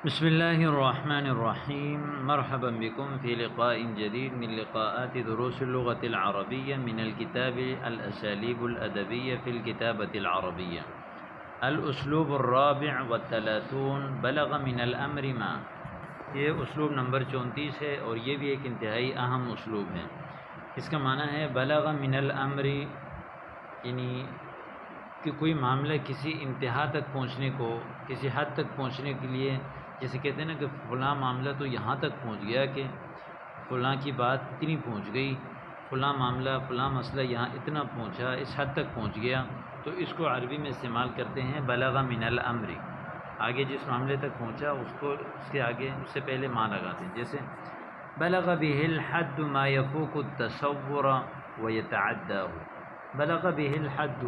بسم الله الرحمن الرحيم. مرحبا بكم في لقاء جديد من لقاءات دروس اللغة العربية من الكتاب الأساليب الأدبية في الكتابة العربية. الأسلوب الرابع والثلاثون بلغ من الأمر ما. یہ اسلوب نمبر 34 ہے اور یہ بھی ایک انتہائی اہم اسلوب ہے. اس کا معنی ہے بلغ من الامر، یعنی کہ کوئی معاملہ کسی انتہا تک پہنچنے کو، کسی حد تک پہنچنے کے لیے، جیسے کہتے ہیں نا کہ فلاں معاملہ تو یہاں تک پہنچ گیا کہ فلاں کی بات اتنی پہنچ گئی، فلاں معاملہ فلاں مسئلہ یہاں اتنا پہنچا، اس حد تک پہنچ گیا، تو اس کو عربی میں استعمال کرتے ہیں بلغ من الامر. آگے جس معاملے تک پہنچا اس کو اس کے آگے اس سے پہلے ماں لگاتے ہیں. جیسے بلغ به الحد ما يفوق التصور ويتعداه. بلغ به الحد،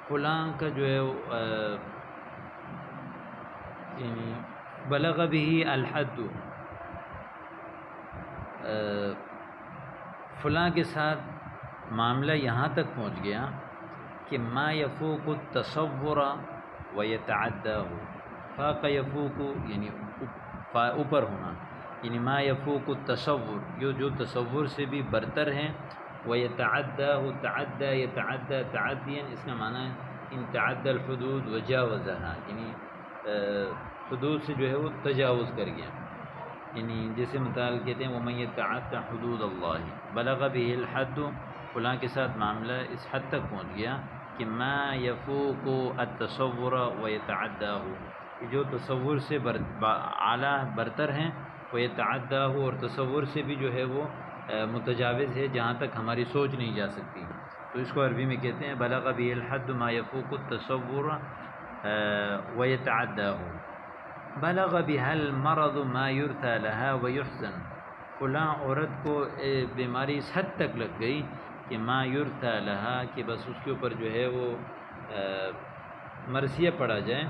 فلاں کا جو ہے یعنی بلغ به الحد، فلاں کے ساتھ معاملہ یہاں تک پہنچ گیا کہ ما یفوق التصور ویتعداه. فاق یفوق یعنی اوپر ہونا، یعنی ما یفوق التصور، جو تصور سے بھی برتر ہیں. ویتعداه تعدى يتعدى تعدیا، اس کا معنی ہے ان تعدى الحدود وجاوزها، یعنی حدود سے جو ہے وہ تجاوز کر گیا. یعنی جیسے مثال کہتے ہیں وَمَن يَتَعَدَّ حُدُودَ اللَّهِ. بلغ به الحد، فلاں کے ساتھ معاملہ اس حد تک پہنچ گیا کہ ما يفوق التصور ويتعداه، جو تصور سے اعلیٰ برتر ہیں، ويتعداه، اور تصور سے بھی جو ہے وہ متجاوز ہے، جہاں تک ہماری سوچ نہیں جا سکتی. تو اس کو عربی میں کہتے ہیں بلغ به الحد ما يفوق التصور ويتعداه. بلغ بها المرض ما يرثى لها ويحزن. فلاں عورت کو بیماری اس حد تک لگ گئی کہ ما يرثى لها، کہ بس اس کے اوپر جو ہے وہ مرثیہ پڑا جائے،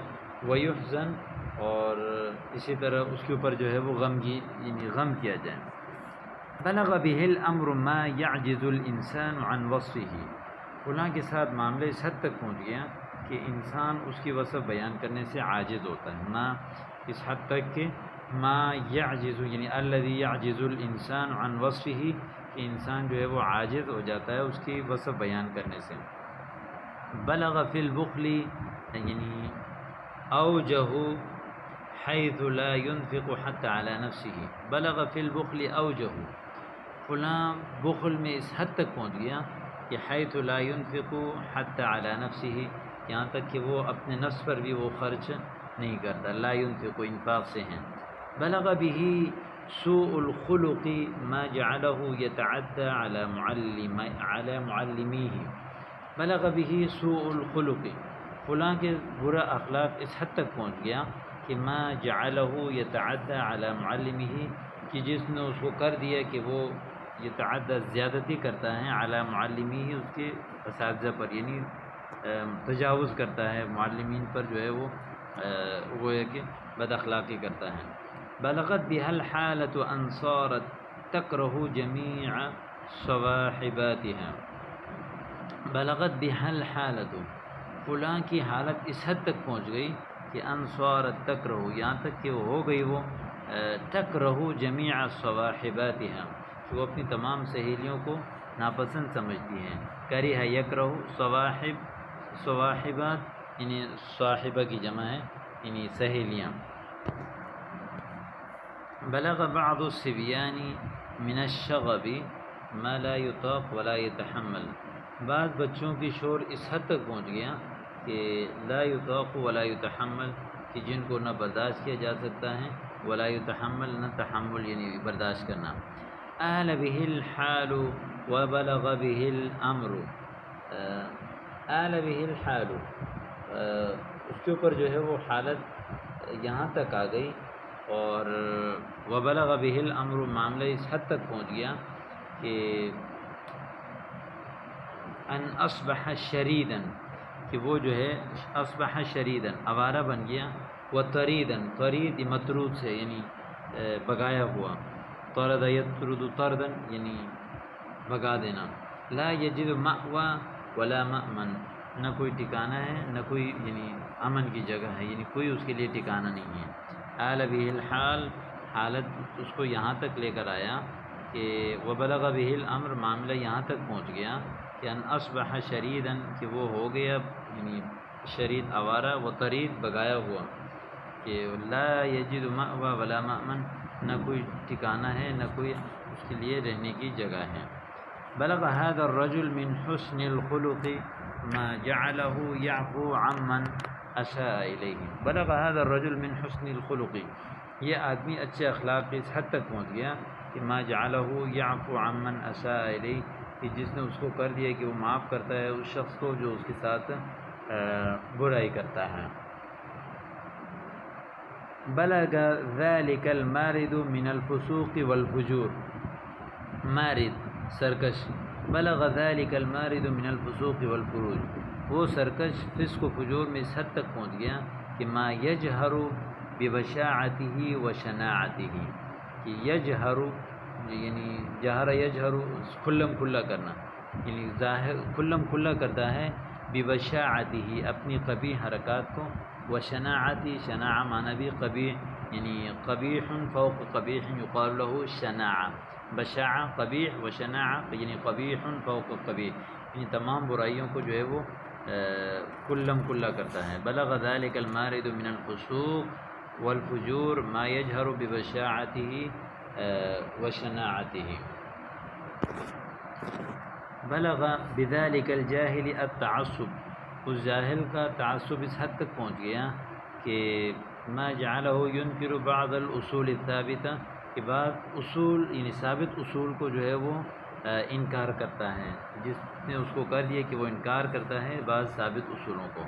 ويحزن، اور اسی طرح اس کے اوپر جو ہے وہ یعنی غم کیا جائے. بلغ به الامر ما يعجز الانسان عن وصفه. فلاں کے ساتھ معاملہ اس حد تک پہنچ گیا کہ انسان اس کی وصف بیان کرنے سے عاجز ہوتا ہے. ما اس حد تک کہ ما يعجز، یعنی الذي يعجز الانسان عن وصفه، کہ انسان جو ہے وہ عاجز ہو جاتا ہے اس کی وصف بیان کرنے سے. بلغ في البخل، یعنی اوجه حيث لا ينفق حتى على نفسه. بلغ في البخل اوجه، فلاں بخل میں اس حد تک پہنچ گیا کہ حيث لا ينفق حتى على نفسه، یہاں تک کہ وہ اپنے نفس پر بھی وہ خرچ نہیں کرتا. لا ينفق انفاق سے ہیں. بلغ به سوء الخلق ما جعله يتعدى على معلميه. بلغ به سوء الخلق، فلاں کے برا اخلاق اس حد تک پہنچ گیا کہ ما جعله يتعدى على معلمه، کہ جس نے اس کو کر دیا کہ وہ يتعدى زیادتی کرتا ہے على معلميه، اس کے اساتذہ پر، یعنی تجاوز کرتا ہے معلمین پر، جو ہے وہ ہے کہ بد اخلاقی کرتا ہے. بلغت بها الحالة ان صارت تكره جميع صواحباتها. بلغت بها الحالة، فلاں کی حالت اس حد تک پہنچ گئی کہ ان صارت تكره، یہاں تک کہ وہ ہو گئی وہ تكره جميع صواحباتها، کہ وہ اپنی تمام سہیلیوں کو ناپسند سمجھتی ہیں. کرہ یکرہ، صواحبات یعنی صاحبہ کی جمع ہے، یعنی سہیلیاں. بلغ بعض الصبيان من الشغب ما لا يطاق ولا يتحمل. بعض بچوں کی شور اس حد تک پہنچ گیا کہ لا يطاق ولا يتحمل، کہ جن کو نہ برداشت کیا جا سکتا ہے، ولا يتحمل، نہ تحمل یعنی برداشت کرنا. آل به الحال وبلغ به الامر. آل به الحال، اس کے اوپر جو ہے وہ حالت یہاں تک آ گئی، اور وبلغ به الامر، معاملہ اس حد تک پہنچ گیا کہ ان اصبح شریدا، کہ وہ جو ہے اصبح شریدا آوارہ بن گیا. وطریدا، طرید مطرود سے یعنی بگایا ہوا. طرد یطرد طردا یعنی بگا دینا. لا یجد مأوى ولا مأمن، نہ کوئی ٹھکانہ ہے نہ کوئی یعنی امن کی جگہ ہے، یعنی کوئی اس کے لیے ٹھکانہ نہیں ہے. آل به الحال، حالت اس کو یہاں تک لے کر آیا کہ وبلغ به الامر، معاملہ یہاں تک پہنچ گیا کہ ان اصبح شریدا، کہ وہ ہو گیا یعنی شرید آوارہ، و طرید بگایا ہوا، کہ لا یجد مأوى ولا مأمن، نہ کوئی ٹھکانہ ہے نہ کوئی اس کے لیے رہنے کی جگہ ہے۔ بلغ هذا الرجل من حسن الخلق ما جعله يعفو عمن اساء الیہ۔ بلغ هذا الرجل من حسن الخلق، یہ آدمی اچھے اخلاق کی اس حد تک پہنچ گیا کہ ما جعله يعفو عمن اساء الیہ، کہ جس نے اس کو کر دیا کہ وہ معاف کرتا ہے اس شخص کو جو اس کے ساتھ برائی کرتا ہے۔ بلغ ذلك المارد من الفسوق والفجور، مارد سرکش، بلغ ذلك المارد من الفسوق والفروج، وہ سرکش فسق و فجور میں اس حد تک پہنچ گیا کہ ما یجہر ببشاعته وشناعته، کہ یجہر یعنی جہر یجہر کھلم کھلا کرنا، یعنی ظاہر کھلم کھلا کرتا ہے، ببشاعته اپنی قبیح حرکات کو، وشناعتی، شناع معنی بھی قبیح، یعنی قبیح فوق قبیح یقال له شناع، بشاع قبیح و شناع یعنی قبیح فوق قبیح، یعنی تمام برائیوں کو جو ہے وہ کلم کلا کرتا ہے۔ بلغ ذلك المارد من الفسوق والفجور ما يجهر ببشاعته وشناعته۔ بلغ بذلك الجاہل التعصب، اس جاہل کا تعصب اس حد تک پہنچ گیا کہ ما جعله ينكر بعض الاصول الثابتہ، کہ بعض اصول یعنی ثابت اصول کو جو ہے وہ انکار کرتا ہے، جس نے اس کو کر دیا کہ وہ انکار کرتا ہے بعض ثابت اصولوں کو۔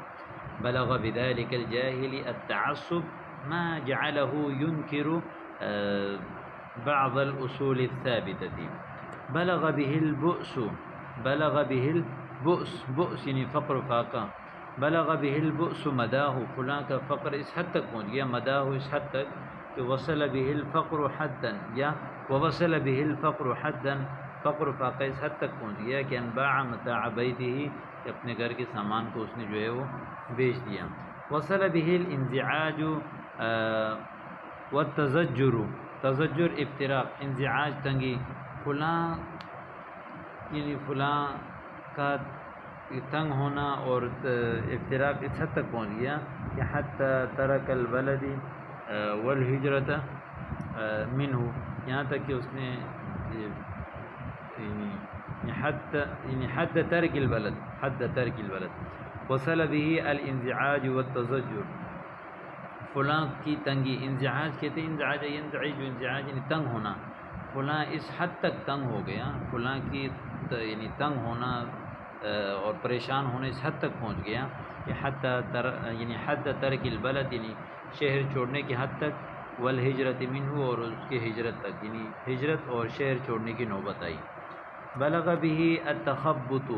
بلغ بذلك الجاہل التعصب ما جعله ينكر بعض الاصول الثابتة۔ بلغ به البؤس، بلغ به البؤس، بؤس یعنی فقر فاقہ، بلغ به البؤس مداح، فلاں کا فقر اس حد تک پہنچ گیا، مداح اس حد تک کہ وصل به الفقر حدا، یا ووصل به الفقر حدا، فقر فاقہ اس حد تک پہنچ گیا کہ انباع متاع بیتہ، کہ اپنے گھر کے سامان کو اس نے جو ہے وہ بیچ دیا۔ وصل به الانزعاج والتزجر، تزجر افتراق، انزعاج تنگی، فلاں یعنی فلاں کا تنگ ہونا اور افتراق اس حد تک پہنچ گیا کہ حتی ترک البلد والہجرت منہ، یہاں تک کہ اس نے یعنی حد ترک البلد، حد ترک البلد۔ وصل به الانزعاج والتزجر، فلاں کی تنگی، انزعاج کہتے ہیں، انزعاج ینزعج، انزعاج یعنی تنگ ہونا، فلاں اس حد تک تنگ ہو گیا، فلاں کی یعنی تنگ ہونا اور پریشان ہونے اس حد تک پہنچ گیا کہ یعنی حد ترک البلد یعنی شہر چھوڑنے کی حد تک، والہجرت منہ اور اس کی ہجرت تک، یعنی ہجرت اور شہر چھوڑنے کی نوبت آئی۔ بلغ به التخبط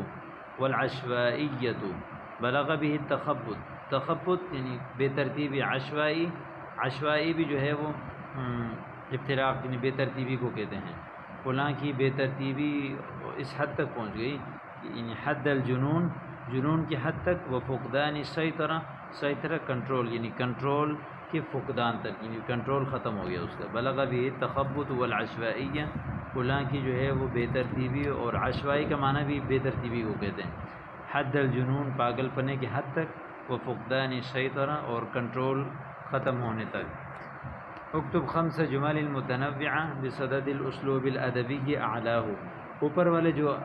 والعشوائیت، بلغ به التخبط، تخبط یعنی بے ترتیبی، عشوائی، عشوائی بھی جو ہے وہ افتراق یعنی بے ترتیبی کو کہتے ہیں، فلاں کی بے ترتیبی اس حد تک پہنچ گئی یعنی حد الجنون، جنون کی حد تک، وہ فقدان سیطرہ، سیطرہ کنٹرول یعنی کنٹرول کے فقدان تک، یعنی کنٹرول ختم ہو گیا اس کا۔ بلغ به التخبط والعشوائیہ، فلاں کی جو ہے وہ بے ترتیبی، اور عشوائی کا معنی بھی بے ترتیبی کو کہتے ہیں، حد الجنون پاگل پنے کی حد تک، وہ فقدان سیطرہ اور کنٹرول ختم ہونے تک۔ اکتب 5 جمل متنوعہ بصدد الاسلوب الادبی اعلاہ، اوپر والے جو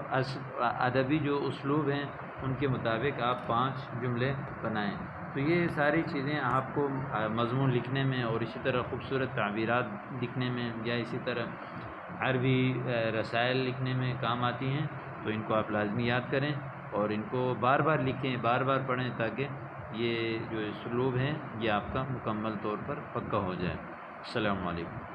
ادبی جو اسلوب ہیں ان کے مطابق آپ 5 جملے بنائیں۔ تو یہ ساری چیزیں آپ کو مضمون لکھنے میں اور اسی طرح خوبصورت تعبیرات لکھنے میں یا اسی طرح عربی رسائل لکھنے میں کام آتی ہیں، تو ان کو آپ لازمی یاد کریں اور ان کو بار بار لکھیں، بار بار پڑھیں، تاکہ یہ جو اسلوب ہیں یہ آپ کا مکمل طور پر پکا ہو جائے۔ السلام علیکم۔